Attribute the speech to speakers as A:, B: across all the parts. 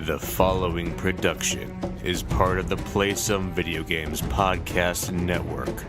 A: The following production is part of the Play Some Video Games podcast network.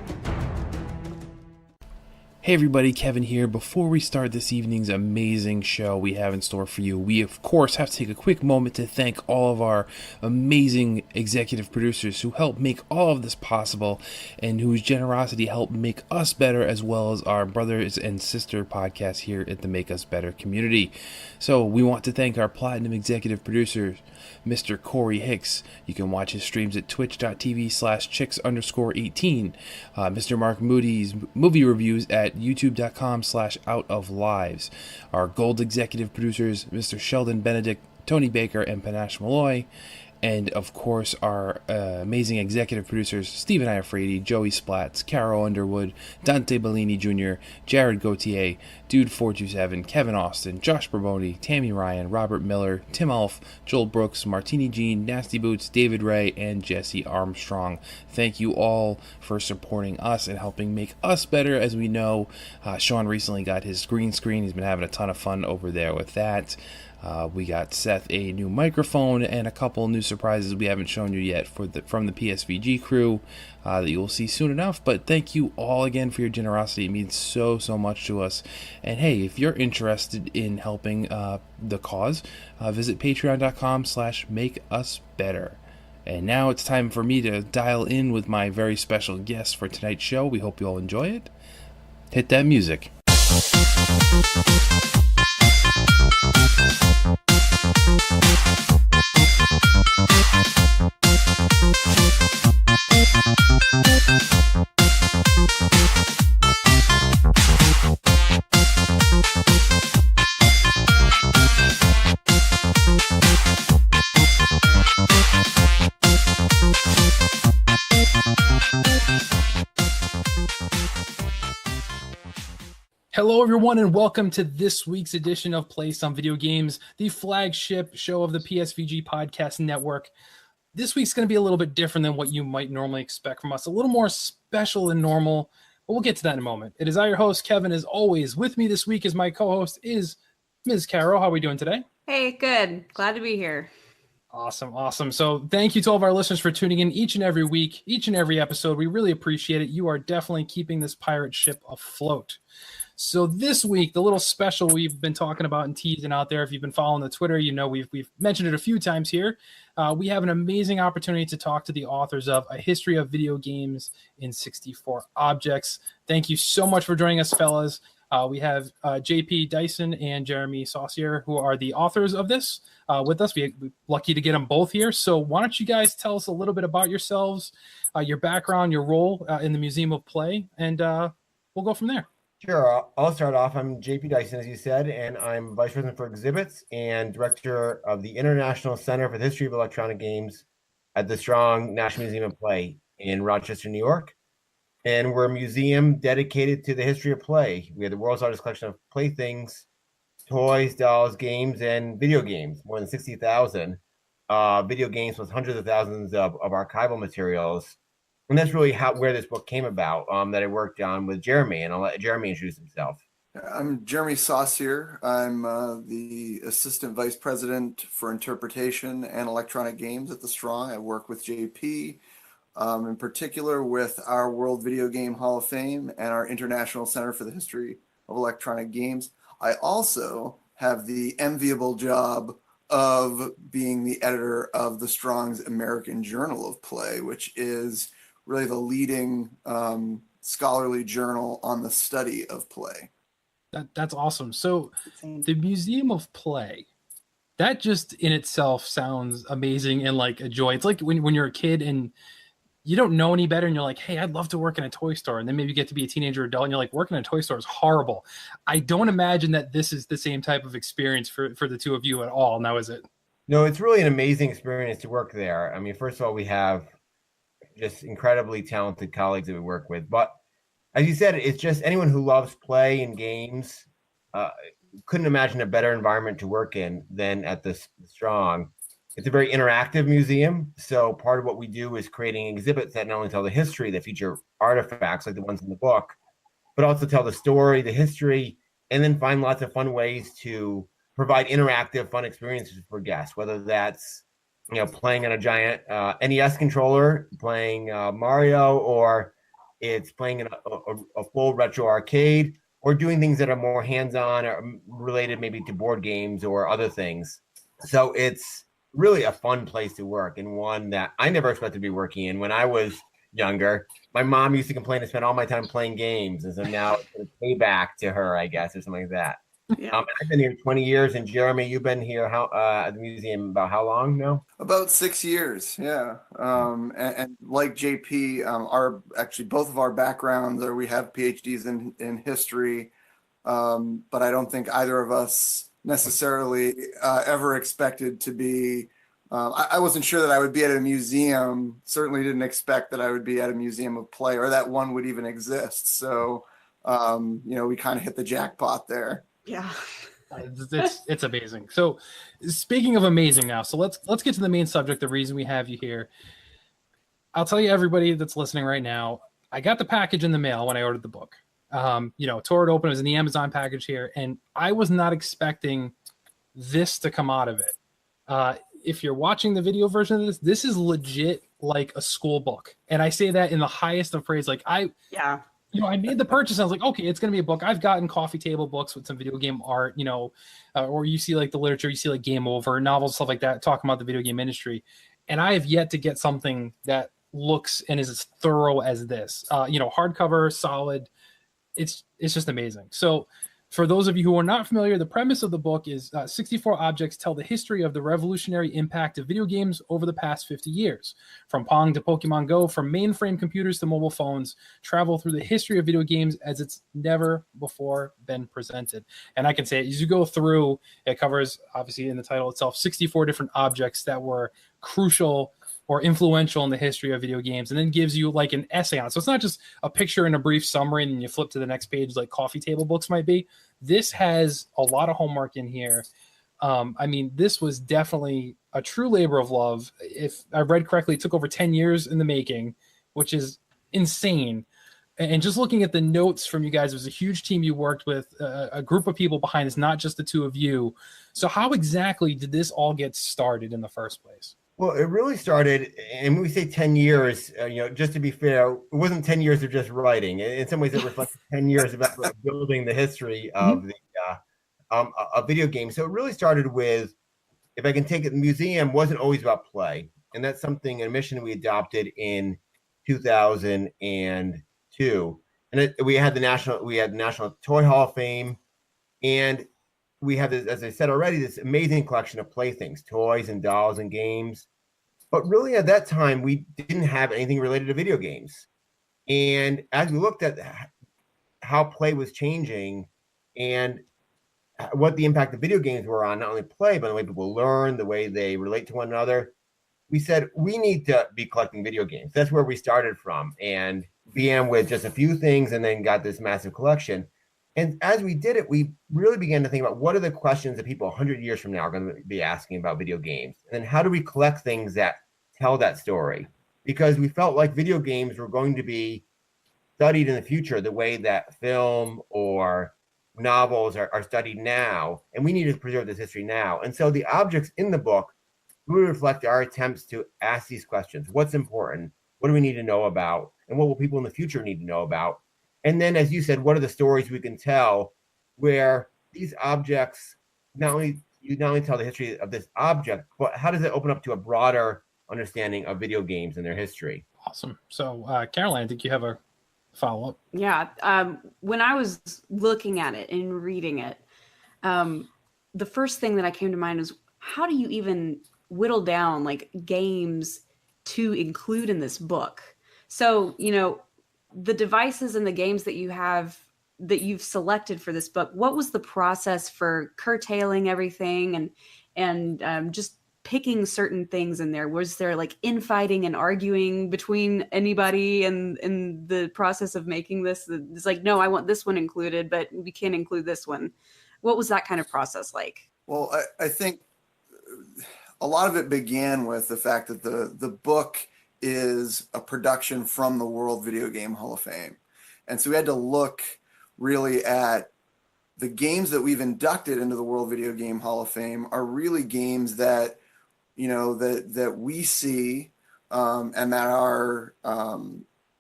B: Hey everybody, Kevin here. Before we start this evening's amazing show we have in store for you, we of course have to take a quick moment to thank all of our amazing executive producers who help make all of this possible and whose generosity helped make us better, as well as our brothers and sister podcasts here at the Make Us Better community. So we want to thank our platinum executive producers, Mr. Corey Hicks. You can watch his streams at twitch.tv/chicks_18. Mr. Mark Moody's movie reviews at youtube.com/outoflives. Our gold executive producers, Mr. Sheldon Benedict, Tony Baker, and Panache Malloy. And of course, our amazing executive producers, Stephen Iafredi, Joey Splatz, Caro Underwood, Dante Bellini Jr., Jared Gauthier, Dude427, Kevin Austin, Josh Barboni, Tammy Ryan, Robert Miller, Tim Alf, Joel Brooks, Martini Jean, Nasty Boots, David Ray, and Jesse Armstrong. Thank you all for supporting us and helping make us better. As we know, Sean recently got his green screen. He's been having a ton of fun over there with that. We got Seth a new microphone and a couple new surprises we haven't shown you yet from the PSVG crew that you'll see soon enough. But thank you all again for your generosity. It means so much to us. And hey, if you're interested in helping the cause, visit patreon.com/makeusbetter. And now it's time for me to dial in with my very special guest for tonight's show. We hope you all enjoy it. Hit that music. Hello, everyone, and welcome to this week's edition of Play Some Video Games, the flagship show of the PSVG podcast network. This week's going to be a little bit different than what you might normally expect from us, a little more special than normal, but we'll get to that in a moment. It is I, your host, Kevin, as always. With me this week as my co-host is Ms. Caro. How are we doing today?
C: Hey, good. Glad to be here.
B: Awesome. So thank you to all of our listeners for tuning in each and every week, each and every episode. We really appreciate it. You are definitely keeping this pirate ship afloat. So this week, the little special we've been talking about and teasing out there, if you've been following the Twitter, you know we've mentioned it a few times here. We have an amazing opportunity to talk to the authors of A History of Video Games in 64 Objects. Thank you so much for joining us, fellas. We have JP Dyson and Jeremy Saucier, who are the authors of this with us. We're lucky to get them both here. So why don't you guys tell us a little bit about yourselves, your background, your role in the Museum of Play, and we'll go from there.
D: Sure. I'll start off. I'm JP Dyson, as you said, and I'm Vice President for Exhibits and Director of the International Center for the History of Electronic Games at the Strong National Museum of Play in Rochester, New York. And we're a museum dedicated to the history of play. We have the world's largest collection of playthings, toys, dolls, games, and video games, more than 60,000 video games with hundreds of thousands of archival materials. And that's really where this book came about, that I worked on with Jeremy, and I'll let Jeremy introduce himself.
E: I'm Jeremy Saucier. I'm the Assistant Vice President for Interpretation and Electronic Games at the Strong. I work with JP, in particular with our World Video Game Hall of Fame and our International Center for the History of Electronic Games. I also have the enviable job of being the editor of the Strong's American Journal of Play, which is really the leading scholarly journal on the study of play.
B: That's awesome. So the Museum of Play, that just in itself sounds amazing and like a joy. It's like when you're a kid and you don't know any better and you're like, hey, I'd love to work in a toy store. And then maybe you get to be a teenager or adult and you're like, working in a toy store is horrible. I don't imagine that this is the same type of experience for the two of you at all. Now, is it?
D: No, it's really an amazing experience to work there. I mean, first of all, we have just incredibly talented colleagues that we work with. But as you said, it's just anyone who loves play and games couldn't imagine a better environment to work in than at the Strong. It's a very interactive museum. So part of what we do is creating exhibits that not only tell the history, that feature artifacts like the ones in the book, but also tell the story, the history, and then find lots of fun ways to provide interactive, fun experiences for guests, whether that's playing on a giant NES controller, playing Mario, or it's playing in a full retro arcade, or doing things that are more hands-on or related maybe to board games or other things. So it's really a fun place to work, and one that I never expected to be working in. When I was younger, my mom used to complain to spend all my time playing games, and so now it's going to pay back to her, I guess, or something like that.
C: Yeah.
D: I've been here 20 years, and Jeremy, you've been here at the museum about how long now?
E: About 6 years, yeah. And like JP, actually both of our backgrounds are we have PhDs in history, but I don't think either of us necessarily ever expected to be. I wasn't sure that I would be at a museum. Certainly didn't expect that I would be at a museum of play, or that one would even exist. So, we kind of hit the jackpot there.
C: Yeah.
F: It's amazing. So speaking of amazing now, so let's get to the main subject, the reason we have you here. I'll tell you, everybody that's listening right now, I got the package in the mail when I ordered the book. Tore it open. It was in the Amazon package here, and I was not expecting this to come out of it. If you're watching the video version of this is legit like a school book, and I say that in the highest of praise. Like I made the purchase. I was like, okay, it's going to be a book. I've gotten coffee table books with some video game art, or you see like the literature, you see like Game Over, novels, stuff like that, talking about the video game industry. And I have yet to get something that looks and is as thorough as this. Hardcover, solid. It's just amazing. So for those of you who are not familiar, the premise of the book is 64 objects tell the history of the revolutionary impact of video games over the past 50 years. From Pong to Pokemon Go, from mainframe computers to mobile phones, travel through the history of video games as it's never before been presented. And I can say, as you go through, it covers, obviously in the title itself, 64 different objects that were crucial or influential in the history of video games, and then gives you like an essay on it. So it's not just a picture and a brief summary and then you flip to the next page like coffee table books might be. This has a lot of homework in here. This was definitely a true labor of love. If I read correctly, it took over 10 years in the making, which is insane. And just looking at the notes from you guys, it was a huge team you worked with, a group of people behind this, not just the two of you. So how exactly did this all get started in the first place?
D: Well, it really started, and when we say 10 years, just to be fair, it wasn't 10 years of just writing. In some ways, it reflects 10 years about building the history of a video game. So it really started with, if I can take it, the museum wasn't always about play. And that's something, a mission we adopted in 2002. And we had the National Toy Hall of Fame. And we have this, as I said already, this amazing collection of playthings, toys and dolls and games. But really at that time, we didn't have anything related to video games. And as we looked at how play was changing and what the impact of video games were on not only play, but the way people learn, the way they relate to one another, we said, we need to be collecting video games. That's where we started from, and began with just a few things and then got this massive collection. And as we did it, we really began to think about what are the questions that people 100 years from now are going to be asking about video games? And then how do we collect things that tell that story? Because we felt like video games were going to be studied in the future the way that film or novels are studied now. And we need to preserve this history now. And so the objects in the book really reflect our attempts to ask these questions. What's important? What do we need to know about? And what will people in the future need to know about? And then, as you said, what are the stories we can tell where these objects not only tell the history of this object, but how does it open up to a broader understanding of video games and their history?
F: Awesome. So, Caroline, I think you have a follow-up.
C: Yeah. When I was looking at it and reading it, the first thing that I came to mind was, how do you even whittle down like games to include in this book? So, the devices and the games that you have, that you've selected for this book, what was the process for curtailing everything and just picking certain things in there? Was there like infighting and arguing between anybody in the process of making this? It's like, no, I want this one included, but we can't include this one. What was that kind of process like?
E: Well, I think a lot of it began with the fact that the book is a production from the World Video Game Hall of Fame. And so we had to look really at the games that we've inducted into the World Video Game Hall of Fame are really games that, that we see, and that our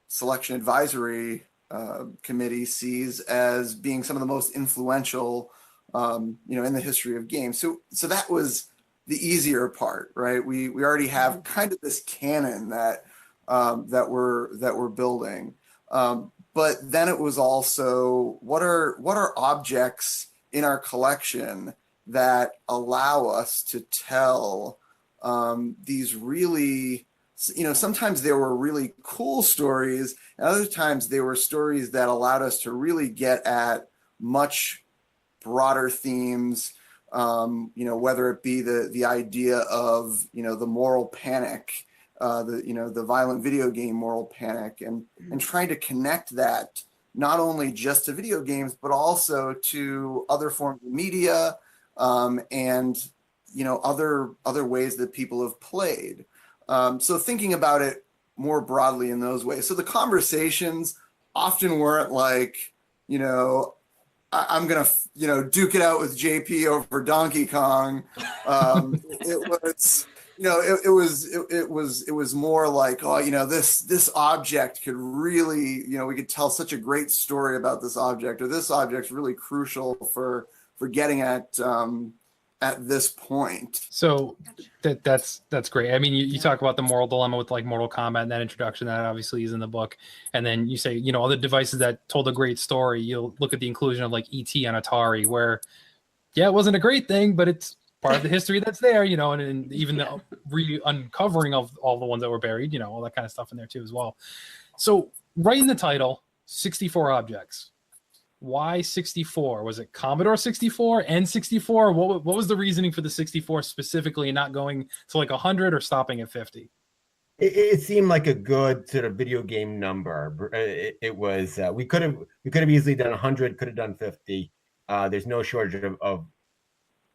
E: selection advisory committee sees as being some of the most influential, in the history of games. So that was the easier part, right? We already have kind of this canon that we're building. But then it was also what are objects in our collection that allow us to tell these really, sometimes there were really cool stories, and other times they were stories that allowed us to really get at much broader themes, whether it be the idea of, the moral panic, the violent video game moral panic, and trying to connect that not only just to video games, but also to other forms of media, and, other ways that people have played. So thinking about it more broadly in those ways. So the conversations often weren't like, I'm going to, duke it out with JP over Donkey Kong. It was, it was more like, this object could really, we could tell such a great story about this object, or this object's really crucial for getting at this point.
F: So that's great. I mean, you talk about the moral dilemma with like Mortal Kombat and that introduction that obviously is in the book, and then you say other devices that told a great story. You'll look at the inclusion of like ET on Atari, where it wasn't a great thing, but it's part of the history that's there, and even the uncovering of all the ones that were buried, all that kind of stuff in there too as well. So right in the title, 64 objects. Why 64? Was it Commodore 64 and 64? What was the reasoning for the 64 specifically, and not going to like 100 or stopping at 50?
D: It seemed like a good sort of video game number. It was we could have easily done 100, could have done 50. There's no shortage of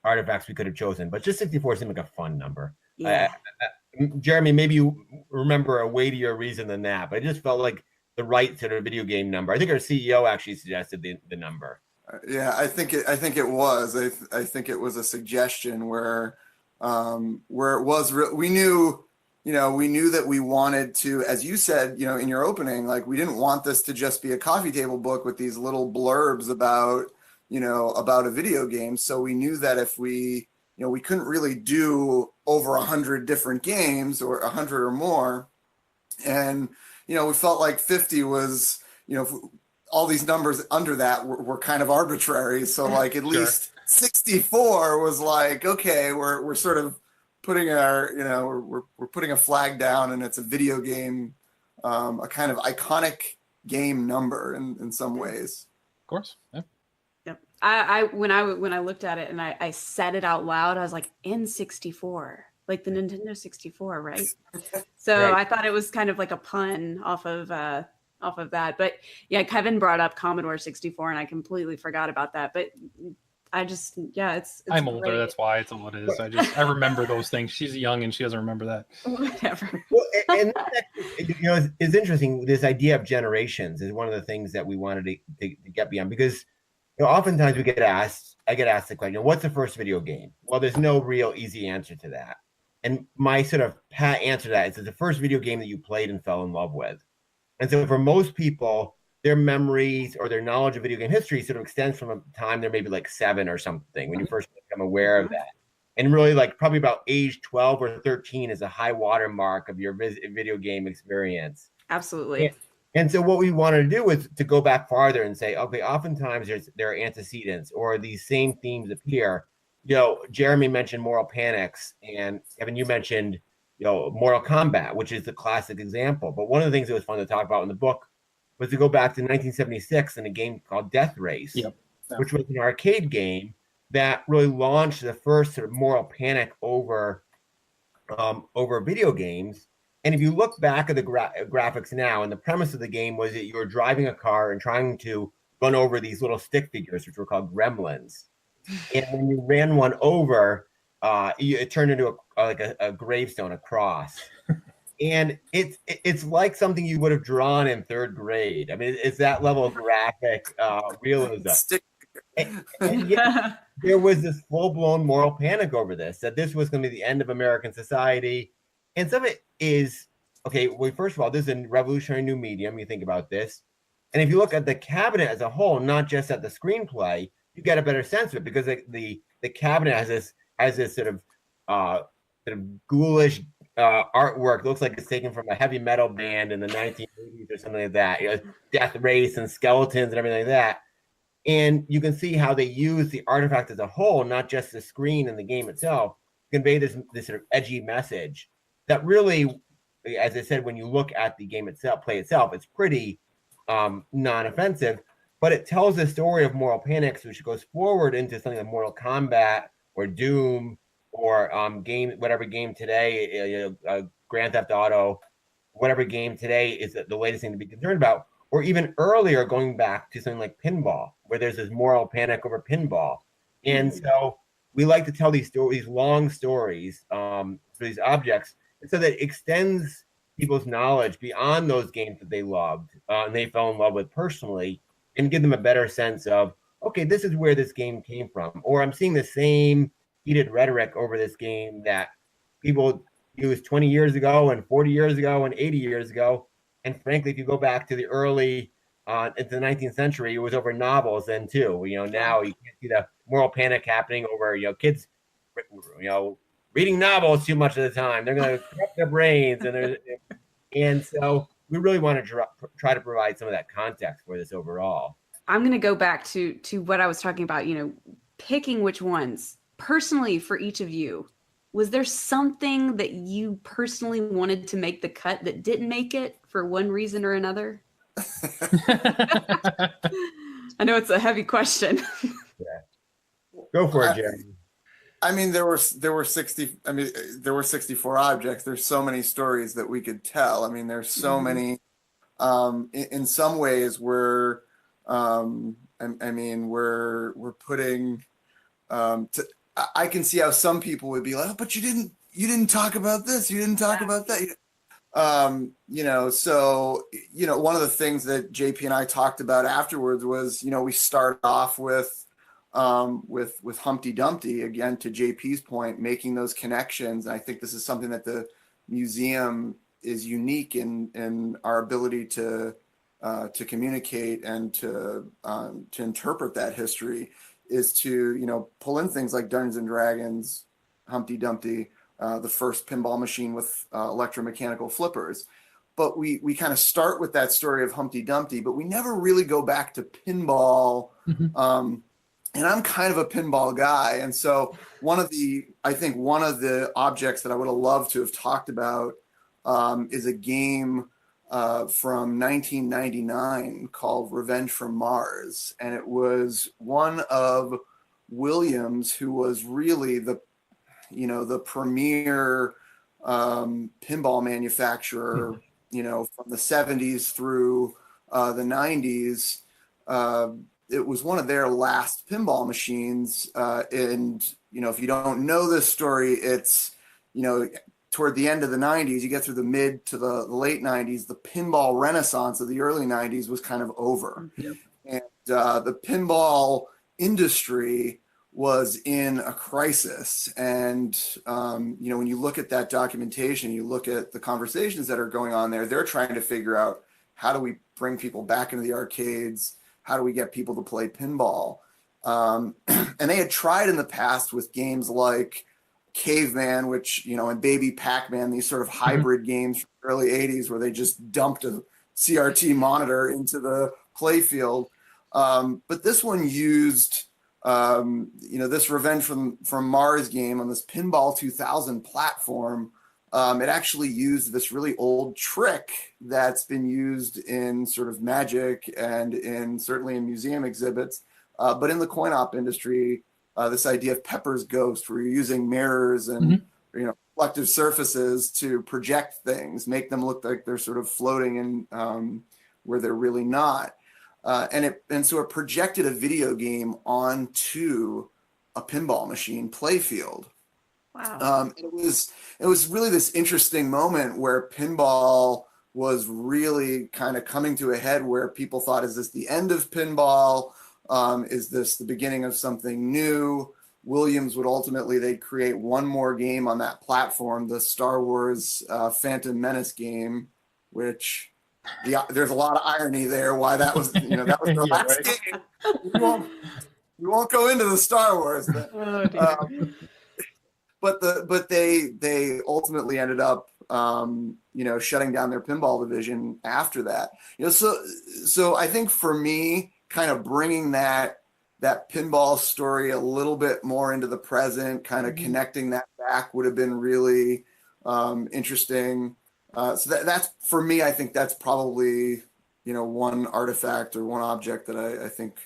D: artifacts we could have chosen, but just 64 seemed like a fun number.
C: Yeah.
D: Jeremy, maybe you remember a weightier reason than that, but it just felt like the right sort of video game number. I think our CEO actually suggested the number.
E: Yeah, I think it was. I think it was a suggestion where it was. We knew that we wanted to, as you said, in your opening, like we didn't want this to just be a coffee table book with these little blurbs about a video game. So we knew that if we couldn't really do over 100 different games or 100 or more, and we felt like 50 was, all these numbers under that were kind of arbitrary. So like at least 64 was like, okay, we're sort of putting our, we're putting a flag down, and it's a video game, a kind of iconic game number in some ways.
F: Of course. Yeah.
C: Yep. I when I looked at it and I said it out loud, I was like, N64. Like the Nintendo 64, right? So
D: Right.
C: I thought it was kind of like a pun off of that. But yeah, Kevin brought up Commodore 64, and I completely forgot about that. But I just, it's
F: I'm older.
C: great.
F: That's why it's what it is. I remember those things. She's young and she doesn't remember that.
C: Whatever.
D: Well, and that's actually, it's interesting. This idea of generations is one of the things that we wanted to get beyond, because oftentimes I get asked the question, what's the first video game? Well, there's no real easy answer to that. And my sort of pat answer to that is the first video game that you played and fell in love with. And so for most people, their memories or their knowledge of video game history sort of extends from a time they're maybe like 7 or something when you first become aware of that. And really like probably about age 12 or 13 is a high water mark of your video game experience.
C: Absolutely.
D: And so what we wanted to do was to go back farther and say, okay, oftentimes there are antecedents or these same themes appear. Jeremy mentioned moral panics, and Kevin, you mentioned, Mortal Kombat, which is the classic example. But one of the things that was fun to talk about in the book was to go back to 1976 in a game called Death Race, which was an arcade game that really launched the first sort of moral panic over video games. And if you look back at the graphics now, and the premise of the game was that you were driving a car and trying to run over these little stick figures, which were called gremlins. And when you ran one over, it turned into a gravestone, a cross. And it's like something you would have drawn in 3rd grade. I mean, it's that level of graphic realism. And yet, there was this full-blown moral panic over this, that this was going to be the end of American society. And some of it is, okay, well, first of all, this is a revolutionary new medium. You think about this. And if you look at the cabinet as a whole, not just at the screenplay, you get a better sense of it, because the cabinet has this sort of ghoulish artwork. It looks like it's taken from a heavy metal band in the 1980s or something like that. You know, death race and skeletons and everything like that. And you can see how they use the artifact as a whole, not just the screen and the game itself, to convey this sort of edgy message that really, as I said, when you look at the game itself, play itself, it's pretty non-offensive, but it tells the story of moral panics, which goes forward into something like Mortal Kombat or Doom or whatever game today, Grand Theft Auto, whatever game today is the latest thing to be concerned about. Or even earlier, going back to something like pinball, where there's this moral panic over pinball. And so we like to tell these stories, long stories, for these objects, so that it extends people's knowledge beyond those games that they loved and they fell in love with personally, and give them a better sense of, okay, this is where this game came from. Or I'm seeing the same heated rhetoric over this game that people used 20 years ago and 40 years ago and 80 years ago. And frankly, if you go back to the early, into the 19th century, it was over novels then too. You know, now you can't see the moral panic happening over, kids, reading novels too much of the time. They're going to corrupt their brains. And so we really want to try to provide some of that context for this overall.
C: I'm going to go back to what I was talking about, picking which ones. Personally, for each of you, was there something that you personally wanted to make the cut that didn't make it for one reason or another? I know it's a heavy question.
D: Yeah. Go for it, Jeremy.
E: I mean, there were 64 objects. There's so many stories that we could tell. I mean, there's so many. In some ways, we're putting. I can see how some people would be like, oh, but you didn't talk about this. You didn't talk about that. So one of the things that JP and I talked about afterwards was, we start off with Humpty Dumpty, again, to JP's point, making those connections. And I think this is something that the museum is unique in our ability to communicate and to interpret that history, is to, pull in things like Dungeons and Dragons, Humpty Dumpty, the first pinball machine with electromechanical flippers. But we kind of start with that story of Humpty Dumpty, but we never really go back to pinball. And I'm kind of a pinball guy. And so one of the objects that I would have loved to have talked about is a game from 1999 called Revenge from Mars. And it was one of Williams, who was really the premier pinball manufacturer, from the 70s through the 90s. It was one of their last pinball machines. And, if you don't know this story, it's, toward the end of the 90s, you get through the mid to the late 90s, the pinball renaissance of the early 90s was kind of over. Yep. And the pinball industry was in a crisis. And, when you look at that documentation, you look at the conversations that are going on there, they're trying to figure out, how do we bring people back into the arcades? How do we get people to play pinball? And they had tried in the past with games like Caveman, which, and Baby Pac-Man, these sort of hybrid games from the early 80s where they just dumped a CRT monitor into the playfield. But this one used, this Revenge from Mars game on this Pinball 2000 platform. It actually used this really old trick that's been used in sort of Magic and certainly in museum exhibits, but in the coin op industry, this idea of Pepper's Ghost, where you're using mirrors and reflective surfaces to project things, make them look like they're sort of floating in where they're really not. And so it projected a video game onto a pinball machine playfield.
C: Wow.
E: It was really this interesting moment where pinball was really kind of coming to a head, where people thought, is this the end of pinball? Is this the beginning of something new? Williams would ultimately, they'd create one more game on that platform, the Star Wars Phantom Menace game, which there's a lot of irony there why that was, that was their
F: Yeah,
E: last
F: right.
E: game. We won't go into the Star Wars, but they ultimately ended up shutting down their pinball division after that. So I think for me, kind of bringing that pinball story a little bit more into the present, kind of connecting that back would have been really interesting. So that's for me. I think that's probably one artifact or one object that I think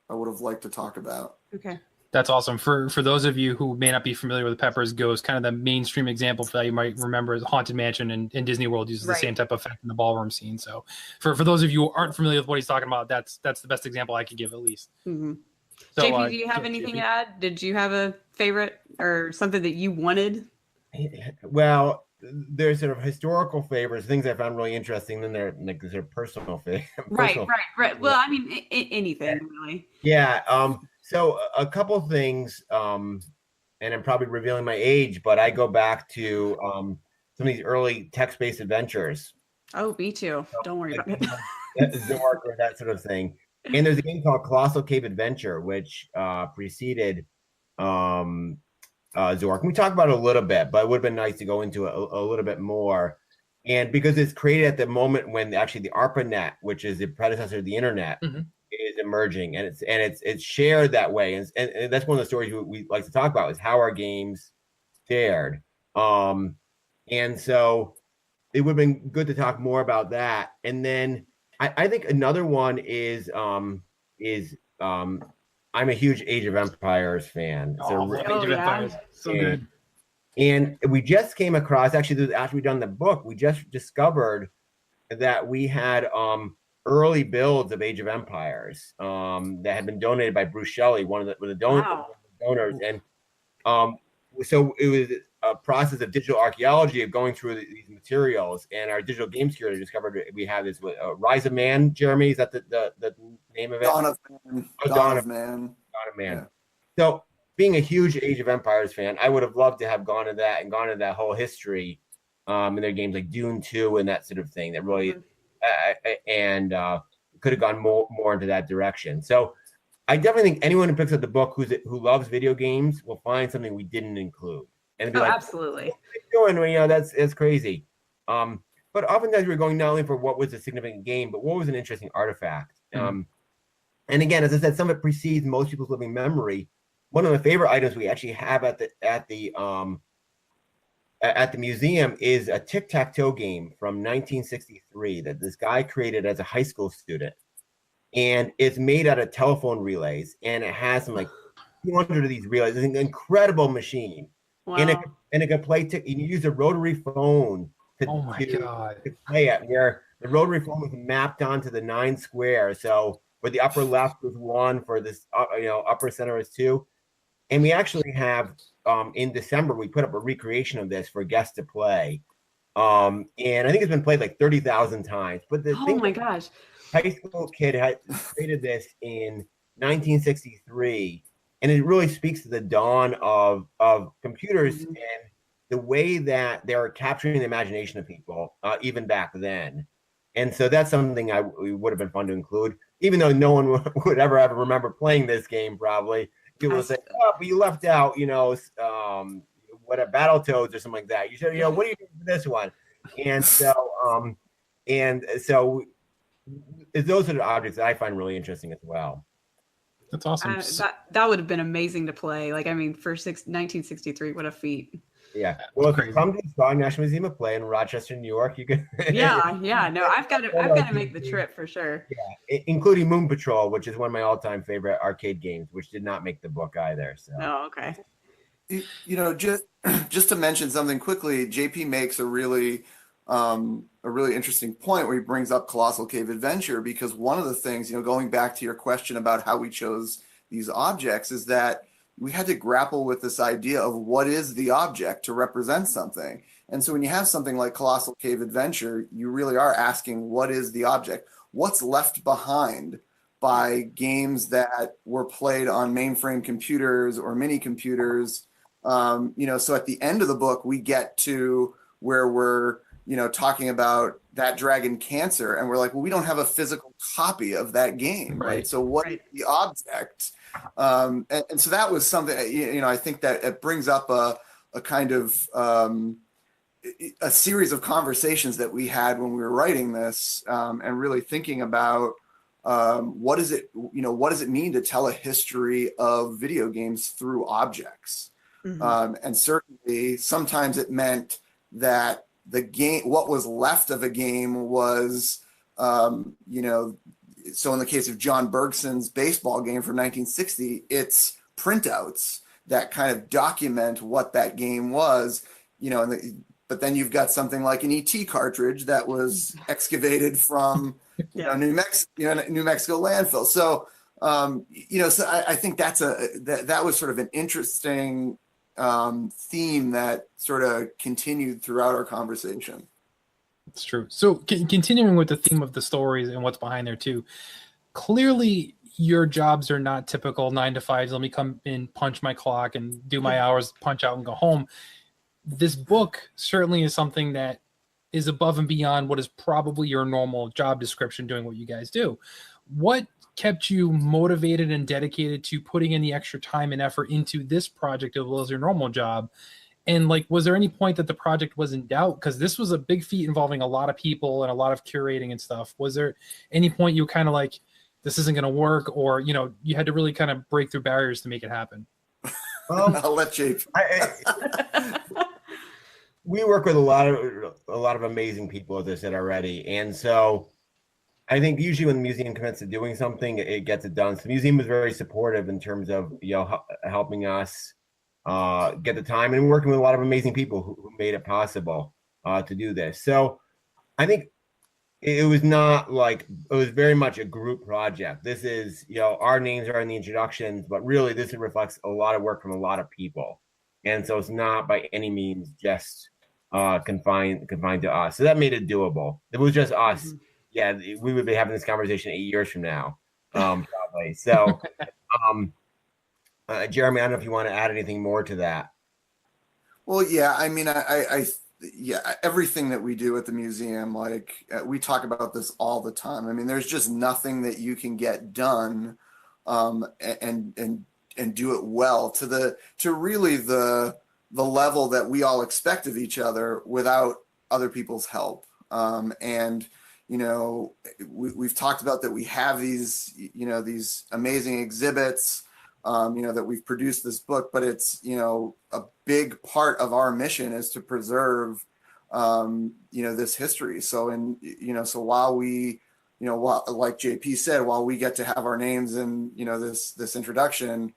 E: I would have liked to talk about.
C: Okay.
F: That's awesome. For those of you who may not be familiar with Pepper's Ghost, kind of the mainstream example that you might remember is Haunted Mansion and Disney World uses the same type of effect in the ballroom scene. So for those of you who aren't familiar with what he's talking about, that's the best example I could give at least.
C: Mm-hmm.
F: So,
C: JP, do you have anything to add? Did you have a favorite or something that you wanted?
D: Well, there's sort of historical favorites, things I found really interesting. Then they're like their personal favorites.
C: Right. Well, I mean, anything really.
D: Yeah. So a couple things, and I'm probably revealing my age, but I go back to some of these early text-based adventures.
C: Oh, me too. Don't worry about it.
D: Zork or that sort of thing. And there's a game called Colossal Cave Adventure, which preceded Zork. We talked about it a little bit, but it would have been nice to go into it a little bit more. And because it's created at the moment when actually the ARPANET, which is the predecessor of the internet, is emerging, and it's shared that way. And that's one of the stories we like to talk about is how our games shared. And so it would have been good to talk more about that. And then I think another one is I'm a huge Age of Empires fan.
F: Age of Empires, so good.
D: And we just came across, actually, after we'd done the book, we just discovered that we had early builds of Age of Empires that had been donated by Bruce Shelley, one of the donors. And so it was a process of digital archaeology of going through these materials. And our digital games curator discovered we have this Rise of Man. Jeremy, is that the name of it?
E: Dawn of Man. Dawn of Man.
D: Yeah. So being a huge Age of Empires fan, I would have loved to have gone to that whole history in their games like Dune 2 and that sort of thing that really could have gone more into that direction. So I definitely think anyone who picks up the book who loves video games will find something we didn't include. And be
C: absolutely.
D: What are you doing? That's crazy. But oftentimes we're going not only for what was a significant game, but what was an interesting artifact. And again, as I said, some of it precedes most people's living memory. One of my favorite items we actually have at the museum is a tic-tac-toe game from 1963 that this guy created as a high school student, and it's made out of telephone relays, and it has some like 200 of these relays. It's an incredible machine.
C: Wow.
D: And it can play. You use a rotary phone to play it, where the rotary phone was mapped onto the 9 square. So where the upper left was 1, for this upper center is 2. And we actually have in December we put up a recreation of this for guests to play. And I think it's been played like 30,000 times. But my
C: gosh,
D: high school kid had created this in 1963. And it really speaks to the dawn of computers and the way that they are capturing the imagination of people, even back then. And so that's something it would have been fun to include, even though no one would ever remember playing this game. Probably people would say, "Oh, but you left out, what a Battletoads or something like that." You said, "What do you do for this one?" And so, those are the objects that I find really interesting as well.
F: That's awesome.
C: That would have been amazing to play. Like, I mean, for 1963, what a feat.
D: Yeah. Well, if you come to the Strong National Museum of Play in Rochester, New York, you can.
C: No, I've got to make the trip for sure.
D: Yeah, including Moon Patrol, which is one of my all-time favorite arcade games, which did not make the book either. So.
C: Oh, okay.
E: Just to mention something quickly, JP makes a really interesting point where he brings up Colossal Cave Adventure, because one of the things, going back to your question about how we chose these objects, is that we had to grapple with this idea of what is the object to represent something. And so when you have something like Colossal Cave Adventure, you really are asking, what is the object? What's left behind by games that were played on mainframe computers or mini computers. So at the end of the book, we get to where we're, talking about that dragon Cancer, and we're like, well, we don't have a physical copy of that game, right? So what is the object? And so that was something, I think that it brings up a kind of a series of conversations that we had when we were writing this, and really thinking about what does it mean to tell a history of video games through objects? And certainly sometimes it meant that the game, what was left of a game was, so in the case of John Bergson's baseball game from 1960, it's printouts that kind of document what that game was, but then you've got something like an ET cartridge that was excavated from New Mexico landfill. So so I think that was sort of an interesting theme that sort of continued throughout our conversation.
F: It's true. So continuing with the theme of the stories and what's behind there too, clearly your jobs are not typical 9 to 5s. Let me come in, punch my clock and do my hours, punch out and go home. This book certainly is something that is above and beyond what is probably your normal job description doing what you guys do. What kept you motivated and dedicated to putting in the extra time and effort into this project as well as your normal job? And was there any point that the project was in doubt? Because this was a big feat involving a lot of people and a lot of curating and stuff. Was there any point you kind of this isn't going to work, or, you had to really kind of break through barriers to make it happen?
E: I'll let you.
D: We work with a lot of amazing people, as I said already. And so I think usually when the museum commits to doing something, it gets it done. So the museum was very supportive in terms of, helping us get the time, and working with a lot of amazing people who made it possible to do this. So I think it was not it was very much a group project. This is, our names are in the introductions, but really this reflects a lot of work from a lot of people. And so it's not by any means just confined to us. So that made it doable. If it was just us, we would be having this conversation 8 years from now, probably. So, Jeremy, I don't know if you want to add anything more to that.
E: Well, yeah, I mean, everything that we do at the museum, we talk about this all the time. I mean, there's just nothing that you can get done, and do it well to really the level that we all expect of each other without other people's help. We've talked about that we have these amazing exhibits, that we've produced this book, but it's, a big part of our mission is to preserve, this history. So, so while we, like JP said, while we get to have our names in, this introduction,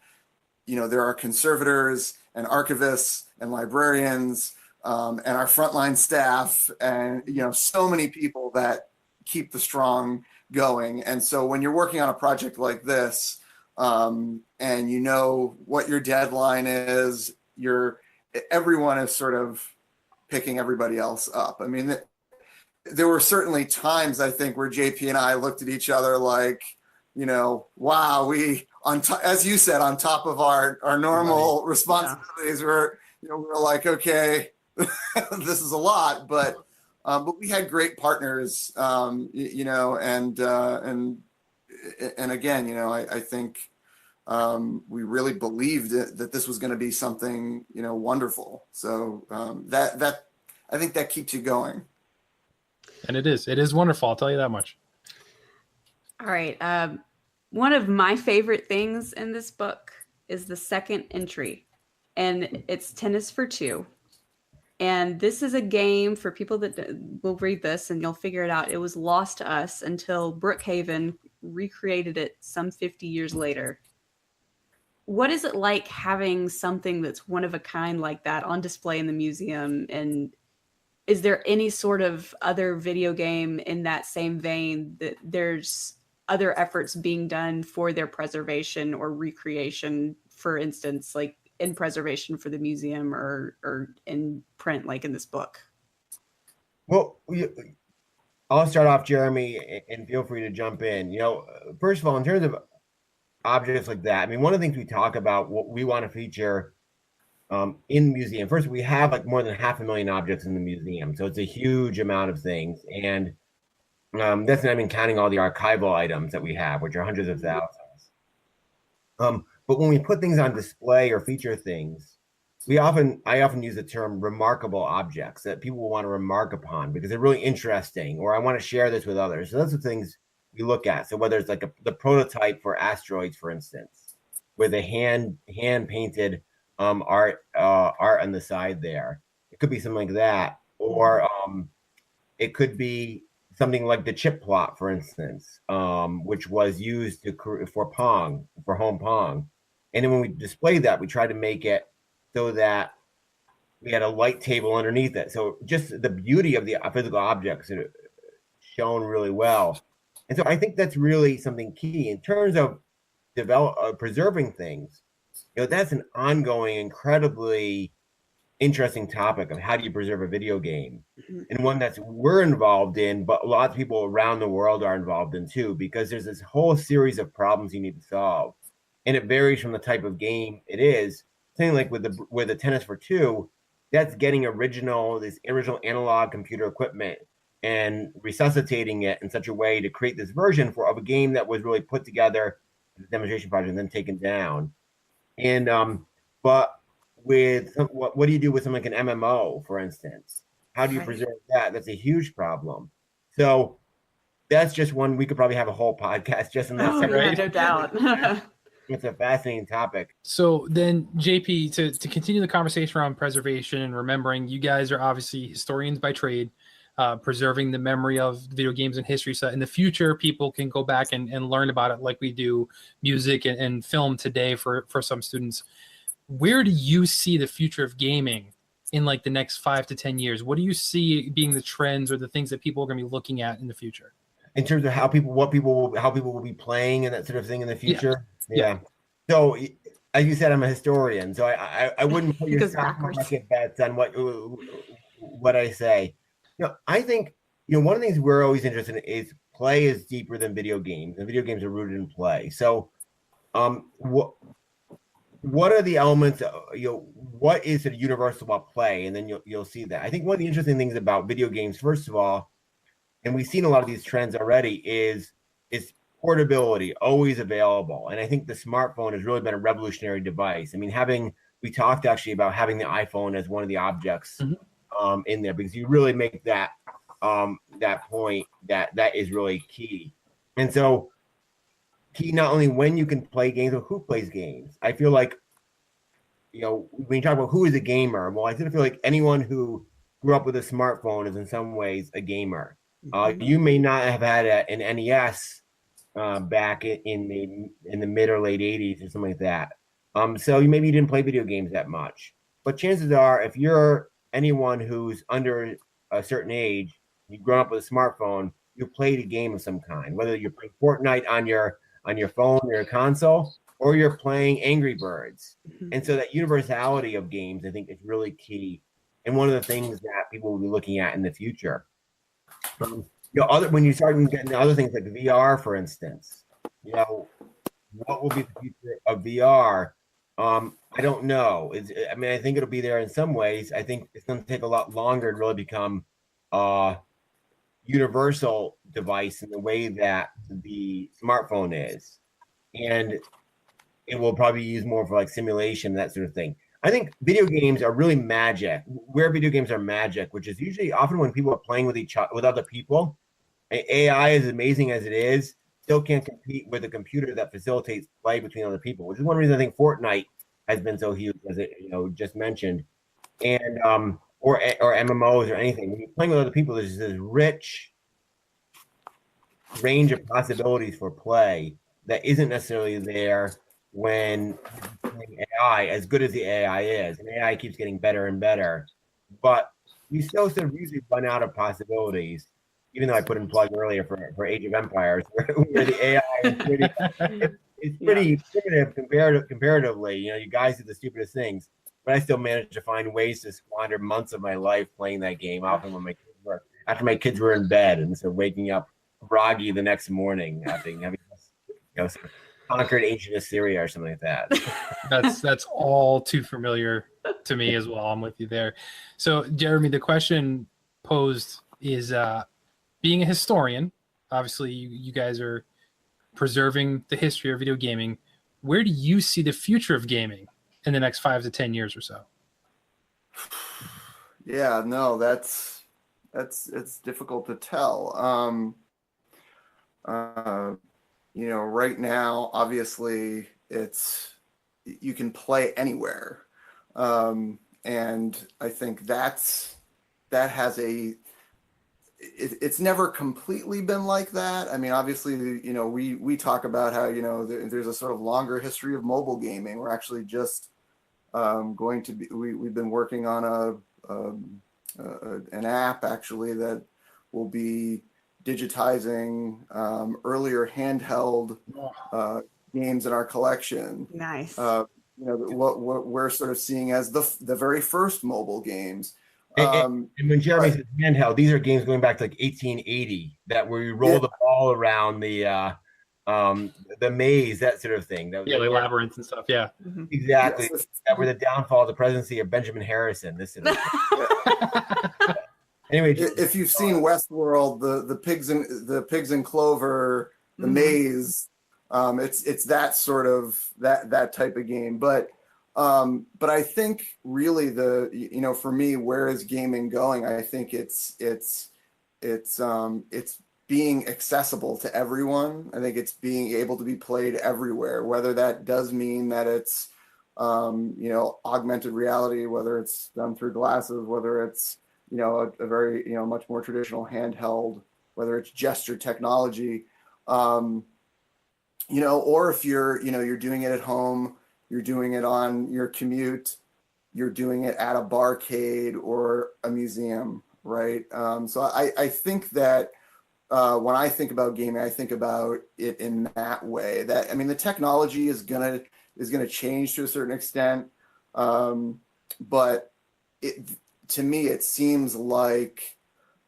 E: there are conservators and archivists and librarians, and our frontline staff, and, so many people that keep the Strong going. And so when you're working on a project like this, and what your deadline is, everyone is sort of picking everybody else up. I mean, there were certainly times, I think, where JP and I looked at each other like, wow, as you said, on top of our normal responsibilities, we're like, okay, this is a lot, but we had great partners, and again, I think we really believed that this was going to be something, wonderful. So that I think that keeps you going.
F: And it is wonderful. I'll tell you that much.
C: All right. One of my favorite things in this book is the second entry, and it's Tennis for Two. And this is a game for people that will read this and you'll figure it out. It was lost to us until Brookhaven recreated it some 50 years later. What is it like having something that's one of a kind like that on display in the museum? And is there any sort of other video game in that same vein that there's other efforts being done for their preservation or recreation, for instance, like in preservation for the museum or in print, like in this book?
D: Well, I'll start off, Jeremy, and feel free to jump in. First of all, in terms of objects like that, I mean, one of the things we talk about, what we want to feature in the museum. First, we have like more than 500,000 objects in the museum, so it's a huge amount of things, and that's not even counting all the archival items that we have, which are hundreds of thousands. But when we put things on display or feature things, I often use the term remarkable objects that people will want to remark upon because they're really interesting, or I want to share this with others. So those are things we look at. So whether it's like the prototype for asteroids, for instance, with a hand painted art on the side there, it could be something like that, or it could be something like the chip plot, for instance, which was used for home Pong. And then when we display that, we try to make it so that we had a light table underneath it. So just the beauty of the physical objects shown really well. And so I think that's really something key in terms of preserving things. That's an ongoing, incredibly interesting topic of how do you preserve a video game, and one that we're involved in, but a lot of people around the world are involved in too, because there's this whole series of problems you need to solve, and it varies from the type of game it is. Something like with the Tennis for Two, that's getting this original analog computer equipment and resuscitating it in such a way to create this version of a game that was really put together as a demonstration project and then taken down. And but with what do you do with something like an MMO, for instance? How do you preserve that? That's a huge problem. So that's just one. We could probably have a whole podcast just in that.
C: Right? No doubt.
D: It's a fascinating topic.
F: So then, JP, to continue the conversation around preservation and remembering, you guys are obviously historians by trade, preserving the memory of video games and history. So in the future, people can go back and learn about it like we do music and film today for some students. Where do you see the future of gaming in like the next 5 to 10 years? What do you see being the trends or the things that people are going to be looking at in the future?
D: In terms of how people will be playing and that sort of thing in the future? Yeah. So, as you said, I'm a historian, so I wouldn't put your stock market bets on what I say. I think one of the things we're always interested in is play is deeper than video games, and video games are rooted in play. So, what are the elements? What is a universal about play? And then you'll see that. I think one of the interesting things about video games, first of all, and we've seen a lot of these trends already, is portability, always available. And I think the smartphone has really been a revolutionary device. I mean, we talked actually about having the iPhone as one of the objects in there, because you really make that point that is really key. And so key not only when you can play games, but who plays games. I feel like, when you talk about who is a gamer, well, I feel like anyone who grew up with a smartphone is in some ways a gamer. You may not have had an NES back in the mid or late 80s or something like that. So maybe you didn't play video games that much. But chances are, if you're anyone who's under a certain age, you've grown up with a smartphone, you played a game of some kind, whether you're playing Fortnite on your phone or your console, or you're playing Angry Birds. And so that universality of games, I think, is really key, and one of the things that people will be looking at in the future. When you start getting other things like VR, for instance, what will be the future of VR? I don't know. I think it'll be there in some ways. I think it's going to take a lot longer to really become a universal device in the way that the smartphone is. And it will probably use more for like simulation, that sort of thing. I think video games are really magic. Where video games are magic, which is usually often when people are playing with other people. AI, as amazing as it is, still can't compete with a computer that facilitates play between other people, which is one reason I think Fortnite has been so huge, as it just mentioned, and or MMOs or anything. When you're playing with other people, there's this rich range of possibilities for play that isn't necessarily there when playing AI, as good as the AI is. And AI keeps getting better and better, but we still sort of usually run out of possibilities. Even though I put in plug earlier for Age of Empires, where the AI is pretty primitive comparatively. You guys do the stupidest things, but I still manage to find ways to squander months of my life playing that game, often when my kids were after my kids were in bed, and so waking up groggy the next morning, having sort of conquered ancient Assyria or something like that.
F: That's all too familiar to me as well. I'm with you there. So, Jeremy, the question posed is being a historian, obviously you guys are preserving the history of video gaming. Where do you see the future of gaming in the next 5 to 10 years or so?
E: Yeah, no, it's difficult to tell. Right now, obviously, you can play anywhere, and I think that has it's never completely been like that. I mean, obviously, we talk about how there's a sort of longer history of mobile gaming. We're actually just going to be we've been working on an app actually that will be digitizing earlier handheld games in our collection.
C: Nice.
E: What we're sort of seeing as the very first mobile games.
D: And when Jeremy says handheld, these are games going back to like 1880 where you roll the ball around the maze, that sort of thing.
F: Like labyrinths and stuff. Yeah,
D: exactly. Yes. That were the downfall of the presidency of Benjamin Harrison. This sort of thing. Anyway,
E: if you've seen Westworld, the pigs and clover, the maze, it's that sort of that type of game. But I think really for me, where is gaming going? I think it's being accessible to everyone. I think it's being able to be played everywhere, whether that does mean that it's augmented reality, whether it's done through glasses, whether it's a very much more traditional handheld, whether it's gesture technology, or if you're doing it at home, you're doing it on your commute, you're doing it at a barcade or a museum, right? So I think that when I think about gaming, I think about it in that way. The technology is gonna change to a certain extent, but to me, it seems like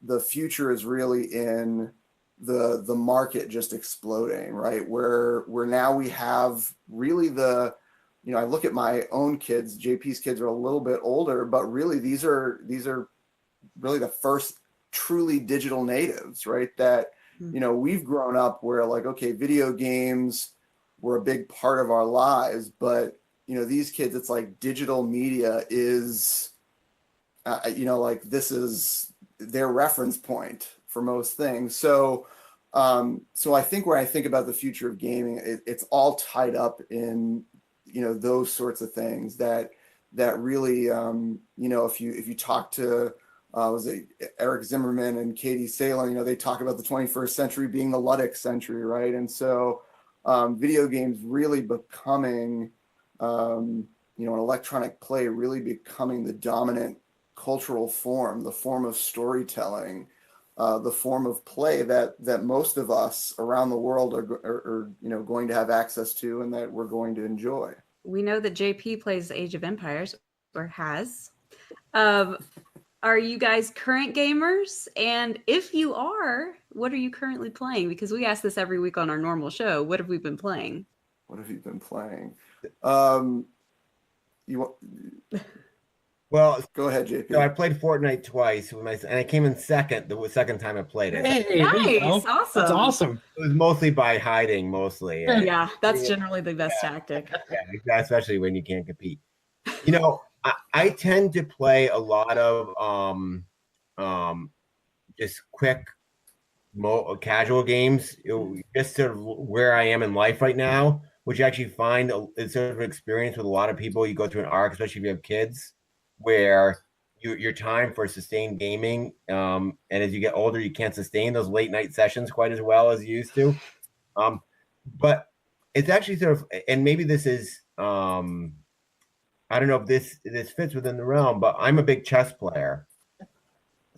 E: the future is really in the market just exploding, right? Where now we have really I look at my own kids. JP's kids are a little bit older, but really these are really the first truly digital natives, right? That we've grown up where video games were a big part of our lives, but these kids, it's like digital media is. This is their reference point for most things. So I think when I think about the future of gaming, it's all tied up in, those sorts of things that really, if you talk to, was it Eric Zimmerman and Katie Salen, they talk about the 21st century being the Ludic century, right? And so video games really becoming, an electronic play really becoming the dominant cultural form, the form of storytelling, the form of play that most of us around the world are going to have access to and that we're going to enjoy.
C: We know that JP plays Age of Empires, or has. Are you guys current gamers? And if you are, what are you currently playing? Because we ask this every week on our normal show. What have we been playing?
E: What have you been playing?
D: Well,
E: go ahead, JP.
D: So I played Fortnite twice and I came in second the second time I played it.
F: Hey,
C: nice, awesome.
F: That's awesome.
D: It was mostly by hiding, mostly.
C: Yeah, that's generally the best tactic.
D: Yeah, especially when you can't compete. I tend to play a lot of just quick, casual games. Just sort of where I am in life right now, which you actually find it's sort of an experience with a lot of people. You go through an arc, especially if you have kids, where your time for sustained gaming, and as you get older, you can't sustain those late night sessions quite as well as you used to. But it's actually sort of, and maybe this is, I don't know if this fits within the realm, but I'm a big chess player.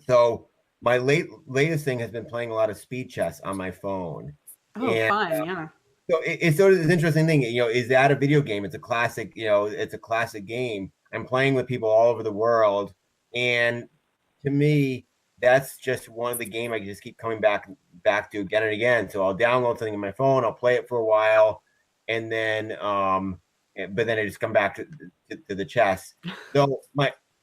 D: So my latest thing has been playing a lot of speed chess on my phone.
C: Oh, fun, yeah.
D: So it's sort of this interesting thing, is that a video game? It's a classic, it's a classic game. I'm playing with people all over the world. And to me, that's just one of the game I just keep coming back to again and again. So I'll download something on my phone, I'll play it for a while, and then but then I just come back to the chess. So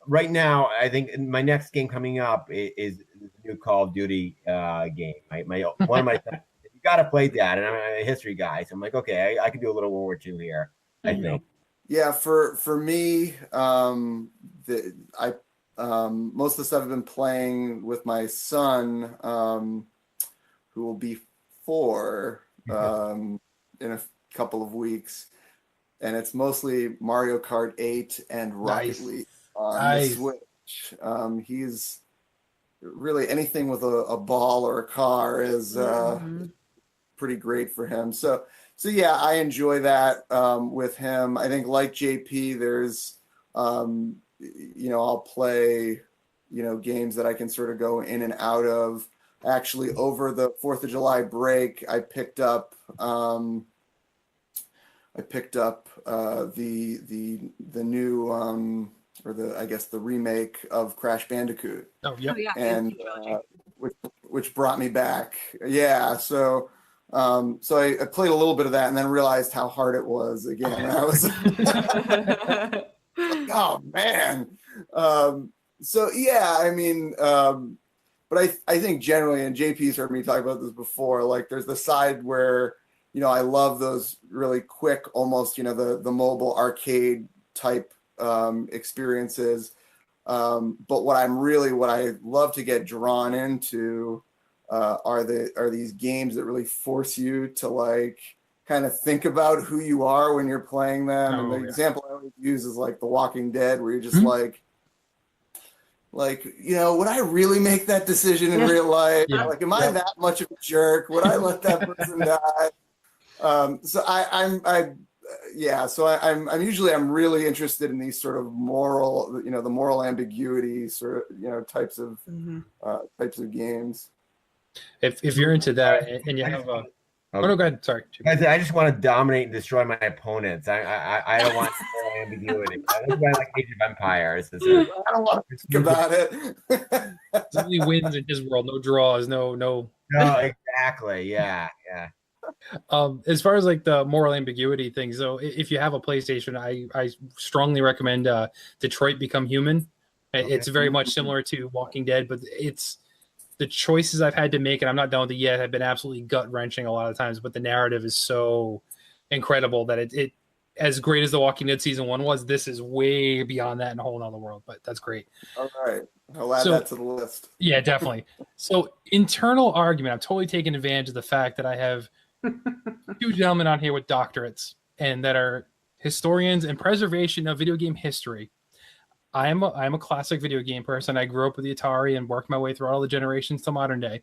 D: right now, I think my next game coming up is the new Call of Duty game. One of my you got to play that, and I'm a history guy, so I'm like, okay, I can do a little World War II here. I think.
E: Yeah, for me, most of the stuff I've been playing with my son, who will be 4 in a couple of weeks, and it's mostly Mario Kart 8 and Rocket League on the Switch. He's really anything with a ball or a car is pretty great for him. So yeah, I enjoy that with him. I think like JP, there's I'll play games that I can sort of go in and out of. Actually, over the 4th of July break, I picked up the new the remake of Crash Bandicoot.
F: Oh yeah,
E: and which brought me back. Yeah, so I played a little bit of that and then realized how hard it was again. And I was like, oh man. So yeah, I mean, but I think generally, and JP's heard me talk about this before, like there's the side where I love those really quick, almost the mobile arcade type experiences. But what I love to get drawn into are these games that really force you to like kind of think about who you are when you're playing them. And the example I always use is like The Walking Dead, where you're just like, would I really make that decision in real life? Yeah. Like, am I that much of a jerk? Would I let that person die? So I'm usually really interested in these sort of moral, the moral ambiguity sort of, types of games.
F: If you're into that and you have a no, go ahead. Sorry.
D: I just want to dominate and destroy my opponents. I don't want moral ambiguity. That's why I like Age of Empires. I
E: don't want to think about it.
F: Only wins in his world, no draws, no.
D: No, exactly. Yeah.
F: As far as like the moral ambiguity thing, so if you have a PlayStation, I strongly recommend Detroit Become Human. It's very much similar to Walking Dead, but it's the choices I've had to make, and I'm not done with it yet, have been absolutely gut-wrenching a lot of times, but the narrative is so incredible that it as great as The Walking Dead season 1 was, this is way beyond that in a whole nother world, but that's great.
E: All right. I'll add that to the list.
F: Yeah, definitely. So internal argument, I'm totally taking advantage of the fact that I have 2 gentlemen on here with doctorates and that are historians and preservation of video game history. I'm a classic video game person. I grew up with the Atari and worked my way through all the generations to modern day.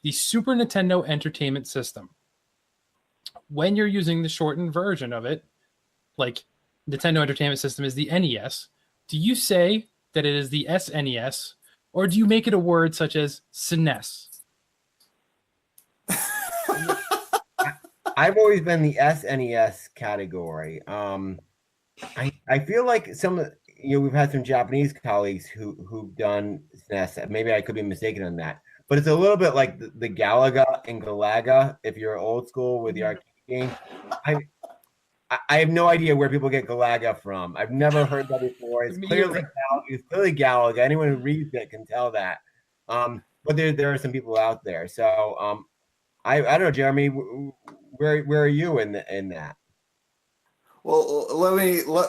F: The Super Nintendo Entertainment System, when you're using the shortened version of it, like Nintendo Entertainment System is the NES, do you say that it is the SNES, or do you make it a word such as SNES?
D: I've always been the SNES category. I feel like we've had some Japanese colleagues who've done SNES. Maybe I could be mistaken on that, but it's a little bit like the Galaga and Galaga. If you're old school with the arcade game, I have no idea where people get Galaga from. I've never heard that before. It's clearly Galaga. Anyone who reads it can tell that. But there are some people out there. So I don't know, Jeremy. Where are you in that?
E: Well,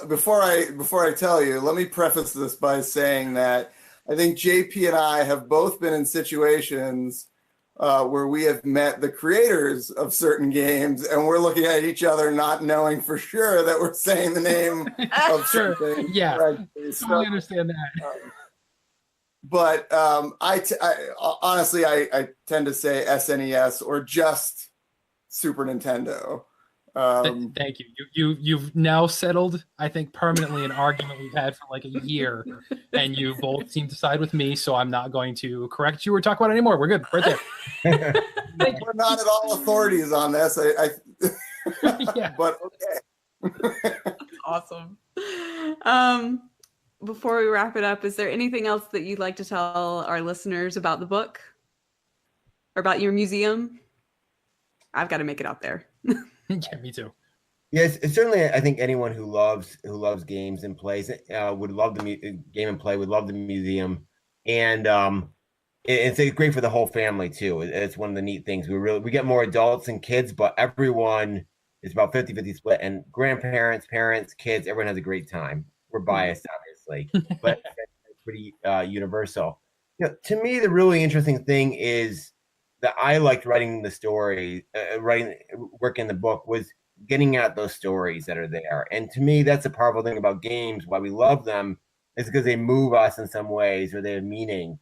E: before I tell you, let me preface this by saying that I think JP and I have both been in situations where we have met the creators of certain games, and we're looking at each other not knowing for sure that we're saying the name of something.
F: Yeah, so, I understand that.
E: But honestly, I tend to say SNES or just Super Nintendo.
F: Thank you. You've now settled, I think, permanently an argument we've had for like a year, and you both seem to side with me. So I'm not going to correct you or talk about it anymore. We're good, right there.
E: We're not at all authorities on this.
F: Yeah.
E: But okay.
C: Awesome. before we wrap it up, is there anything else that you'd like to tell our listeners about the book or about your museum? I've got to make it out there.
F: Yeah, me too.
D: Yes, it's certainly. I think anyone who loves games and plays would love the game and play. Would love the museum, and it's great for the whole family too. It's one of the neat things. We get more adults and kids, but everyone is about 50-50 split, and grandparents, parents, kids, everyone has a great time. We're biased, obviously, but it's pretty universal. To me, the really interesting thing is that I liked writing the story, working in the book was getting at those stories that are there. And to me, that's a powerful thing about games. Why we love them is because they move us in some ways or they have meaning.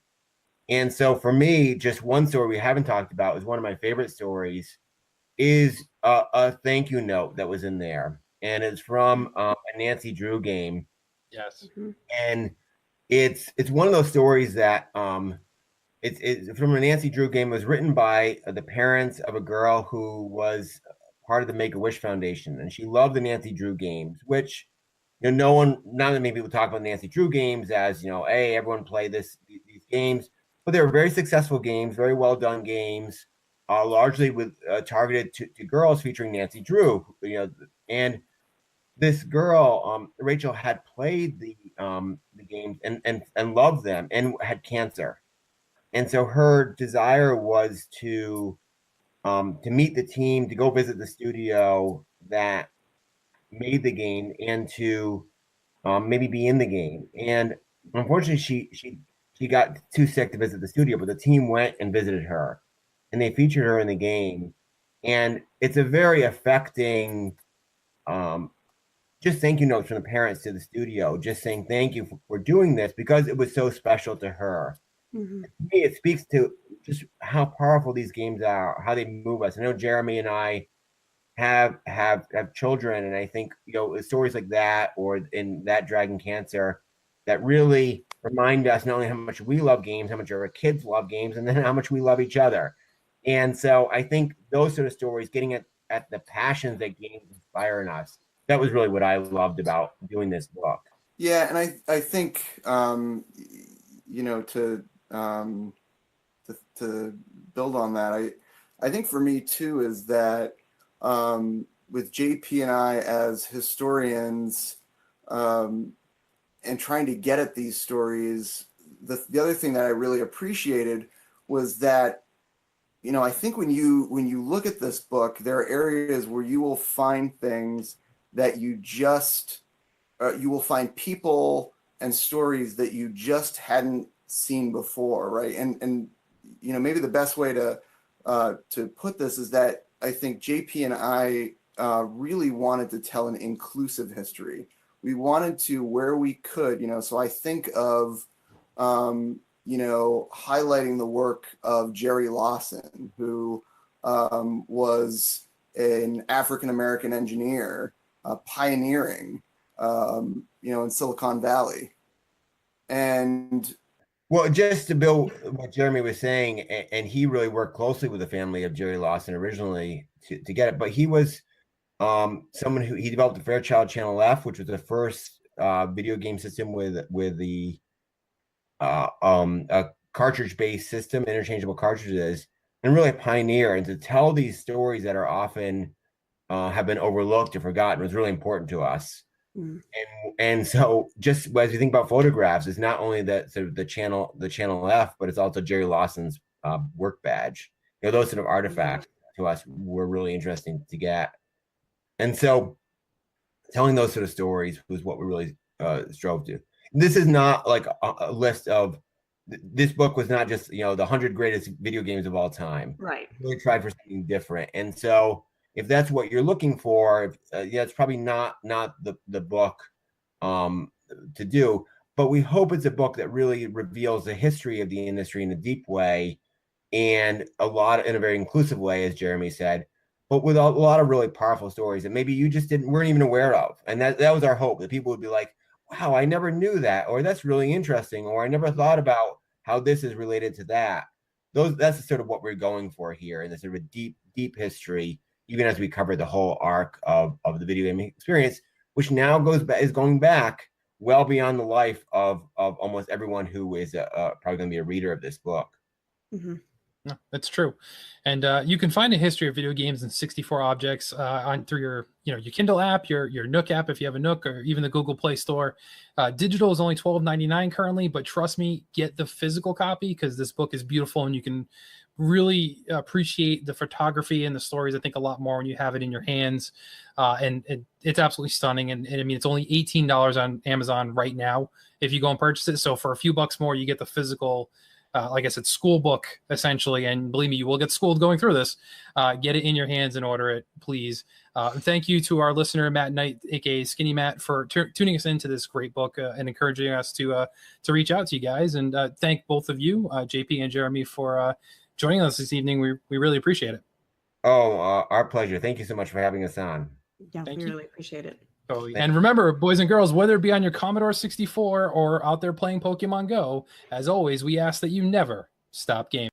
D: And so for me, just one story we haven't talked about is one of my favorite stories is a thank you note that was in there. And it's from a Nancy Drew game.
F: Yes.
D: And it's one of those stories that it's from a Nancy Drew game. It was written by the parents of a girl who was part of the Make-A-Wish Foundation, and she loved the Nancy Drew games, which no one, not that many people talk about Nancy Drew games as hey, everyone play these games, but they were very successful games, very well done games, largely with targeted to girls, featuring Nancy Drew, and this girl, Rachel, had played the games and loved them and had cancer, and so her desire was to meet the team, to go visit the studio that made the game, and to maybe be in the game. And unfortunately, she got too sick to visit the studio, but the team went and visited her, and they featured her in the game. And it's a very affecting, just thank you notes from the parents to the studio, just saying thank you for doing this because it was so special to her.
C: Mm-hmm.
D: To me, it speaks to just how powerful these games are, how they move us. I know Jeremy and I have children, and I think stories like that, or in that Dragon Cancer, that really remind us not only how much we love games, how much our kids love games, and then how much we love each other. And so I think those sort of stories, getting at the passions that games inspire in us, that was really what I loved about doing this book.
E: Yeah, and I think to build on that, I think for me too is that with JP and I as historians and trying to get at these stories, the other thing that I really appreciated was that I think when you look at this book, there are areas where you will find things that you will find people and stories that you just hadn't seen before, right? And maybe the best way to put this is that I think JP and I really wanted to tell an inclusive history. We wanted to, where we could, so I think of highlighting the work of Jerry Lawson, who was an African-American engineer, pioneering, in Silicon Valley. And
D: well, just to build what Jeremy was saying, and he really worked closely with the family of Jerry Lawson originally to get it, but he was someone who he developed the Fairchild Channel F, which was the first video game system with the a cartridge-based system, interchangeable cartridges, and really a pioneer. And to tell these stories that are often have been overlooked or forgotten was really important to us. Mm. And so just as you think about photographs, it's not only that sort of the channel F, but it's also Jerry Lawson's work badge. Those sort of artifacts to us were really interesting to get. And so telling those sort of stories was what we really strove to. This is not like a list of, this book was not just, the 100 greatest video games of all time.
C: Right.
D: We really tried for something different. And so if that's what you're looking for, it's probably not the book to do, but we hope it's a book that really reveals the history of the industry in a deep way, and in a very inclusive way, as Jeremy said, but with a lot of really powerful stories that maybe you just weren't even aware of. And that was our hope, that people would be like, wow, I never knew that, or that's really interesting, or I never thought about how this is related to that. That's sort of what we're going for here, in this sort of a deep history, even as we cover the whole arc of the video gaming experience, which now is going back well beyond the life of almost everyone who is probably going to be a reader of this book.
C: Mm-hmm.
F: No, that's true, and you can find a history of video games in 64 objects on through your your Kindle app, your Nook app if you have a Nook, or even the Google Play Store. Digital is only $12.99 currently, but trust me, get the physical copy because this book is beautiful and you can really appreciate the photography and the stories, I think, a lot more when you have it in your hands. And it's absolutely stunning. And I mean, it's only $18 on Amazon right now if you go and purchase it. So for a few bucks more, you get the physical, like I said, school book essentially. And believe me, you will get schooled going through this. Get it in your hands and order it, please. And thank you to our listener, Matt Knight, aka Skinny Matt, for tuning us into this great book and encouraging us to reach out to you guys. And thank both of you, JP and Jeremy, for joining us this evening. We really appreciate it.
D: Oh, our pleasure. Thank you so much for having us on.
C: Yeah,
F: Thank
C: we
F: you.
C: really appreciate it.
F: Totally. And remember, boys and girls, whether it be on your Commodore 64 or out there playing Pokemon Go, as always, we ask that you never stop gaming.